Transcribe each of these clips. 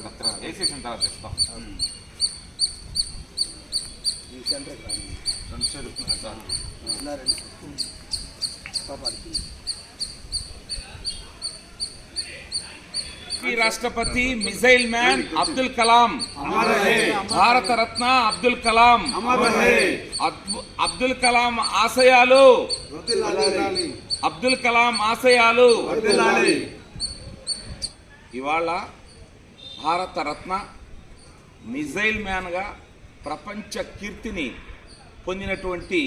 దగ్గర వేసేసిన తర్వాత ఇస్తాం. राष्ट्रपति missile man Abdul Kalam Bharat Ratna Abdul Kalam Abdul Kalam आशयालु Abdul Kalam आशयालु इवाళ Bharat Ratna missile man గా ప్రపంచ కీర్తిని పొందినటువంటి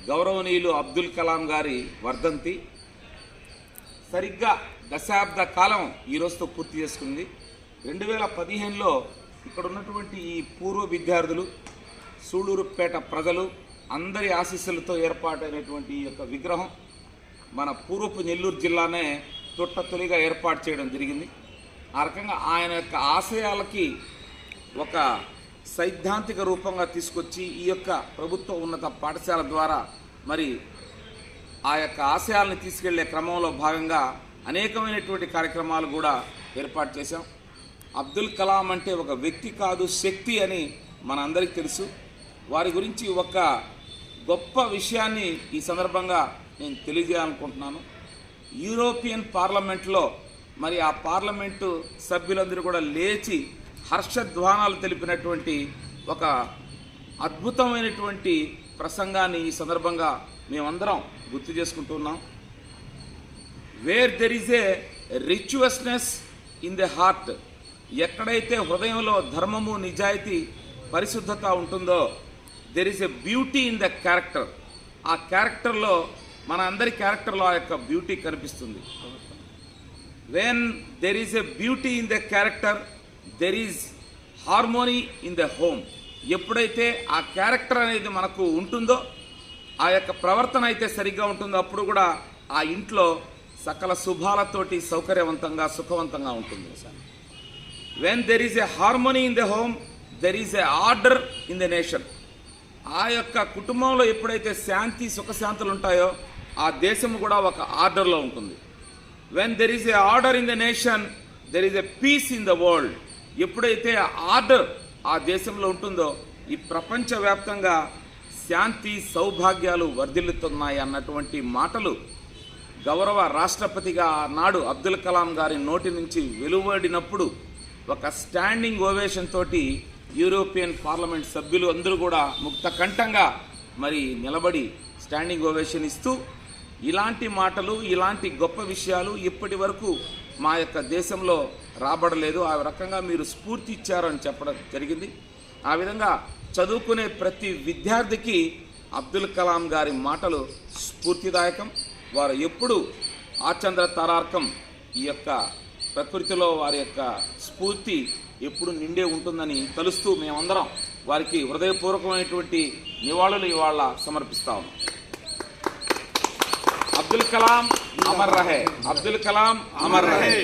గౌరవనీయులు అబ్దుల్ కలాం గారి వర్ధంతి సరిగ్గా దశాబ్ద కాలం ఈ రోజుతో పూర్తి చేసుకుంది. 2015లో ఇక్కడ ఉన్నటువంటి ఈ పూర్వ విద్యార్థులు, సూళూరుపేట ప్రజలు అందరి ఆశీస్సులతో ఏర్పాటైనటువంటి ఈ యొక్క విగ్రహం మన పూర్వపు నెల్లూరు జిల్లానే తొలిగా ఏర్పాటు చేయడం జరిగింది. ఆ రకంగా ఆయన యొక్క ఆశయాలకి ఒక సైద్ధాంతిక రూపంగా తీసుకొచ్చి ఈ యొక్క ప్రభుత్వ ఉన్నత పాఠశాల ద్వారా మరి ఆ యొక్క ఆశయాలను తీసుకెళ్లే క్రమంలో భాగంగా అనేకమైనటువంటి కార్యక్రమాలు కూడా ఏర్పాటు చేశాం. అబ్దుల్ కలాం అంటే ఒక వ్యక్తి కాదు, శక్తి అని మనందరికీ తెలుసు. వారి గురించి ఒక గొప్ప విషయాన్ని ఈ సందర్భంగా నేను తెలియజేయాలనుకుంటున్నాను. యూరోపియన్ పార్లమెంట్లో మరి ఆ పార్లమెంటు సభ్యులందరూ కూడా లేచి హర్షధ్వానాలు తెలిపినటువంటి ఒక అద్భుతమైనటువంటి ప్రసంగాన్ని ఈ సందర్భంగా మేమందరం గుర్తు చేసుకుంటున్నాం. Where there is a righteousness in the heart, ఎక్కడైతే హృదయంలో ధర్మము, నిజాయితీ, పరిశుద్ధత ఉంటుందో there is a beauty in the character. ఆ క్యారెక్టర్లో మన అందరి క్యారెక్టర్లో ఆ యొక్క బ్యూటీ కనిపిస్తుంది. When there is a beauty in the character there is harmony in the home. ఎప్పుడైతే ఆ క్యారెక్టర్ అనేది మనకు ఉంటుందో, ఆ యొక్క ప్రవర్తన అయితే సరిగ్గా ఉంటుందో అప్పుడు కూడా ఆ ఇంట్లో సకల శుభాలతోటి సౌకర్యవంతంగా, సుఖవంతంగా ఉంటుంది. When there is a harmony in the home there is a order in the nation. ఆ యొక్క కుటుంబంలో ఎప్పుడైతే శాంతి, సుఖశాంతులు ఉంటాయో ఆ దేశం కూడా ఒక ఆర్డర్లో ఉంటుంది. When there is a order in the nation there is a peace in the world. ఎప్పుడైతే ఆర్డర్ ఆ దేశంలో ఉంటుందో ఈ ప్రపంచవ్యాప్తంగా శాంతి, సౌభాగ్యాలు వర్ధిల్లుతున్నాయి అన్నటువంటి మాటలు గౌరవ రాష్ట్రపతిగా నాడు అబ్దుల్ కలాం గారి నోటి నుంచి వెలువడినప్పుడు ఒక స్టాండింగ్ ఓవేషన్ తోటి యూరోపియన్ పార్లమెంట్ సభ్యులు అందరూ కూడా ముక్త కంఠంగా మరి నిలబడి స్టాండింగ్ ఓవేషన్ ఇస్తూ ఇలాంటి మాటలు, ఇలాంటి గొప్ప విషయాలు ఇప్పటి వరకు మా యొక్క దేశంలో రాబడలేదు. ఆ రకంగా మీరు స్ఫూర్తి ఇచ్చారని చెప్పడం జరిగింది. ఆ విధంగా చదువుకునే ప్రతి విద్యార్థికి అబ్దుల్ కలాం గారి మాటలు స్ఫూర్తిదాయకం. వారు ఎప్పుడు ఆచంద్ర తారార్కం ఈ యొక్క ప్రకృతిలో వారి యొక్క స్ఫూర్తి ఎప్పుడు నిండే ఉంటుందని తలుస్తూ మేమందరం వారికి హృదయపూర్వకమైనటువంటి నివాళులు ఇవాళ సమర్పిస్తాము. अब्दुल कलाम अमर रहे, अब्दुल कलाम अमर रहे।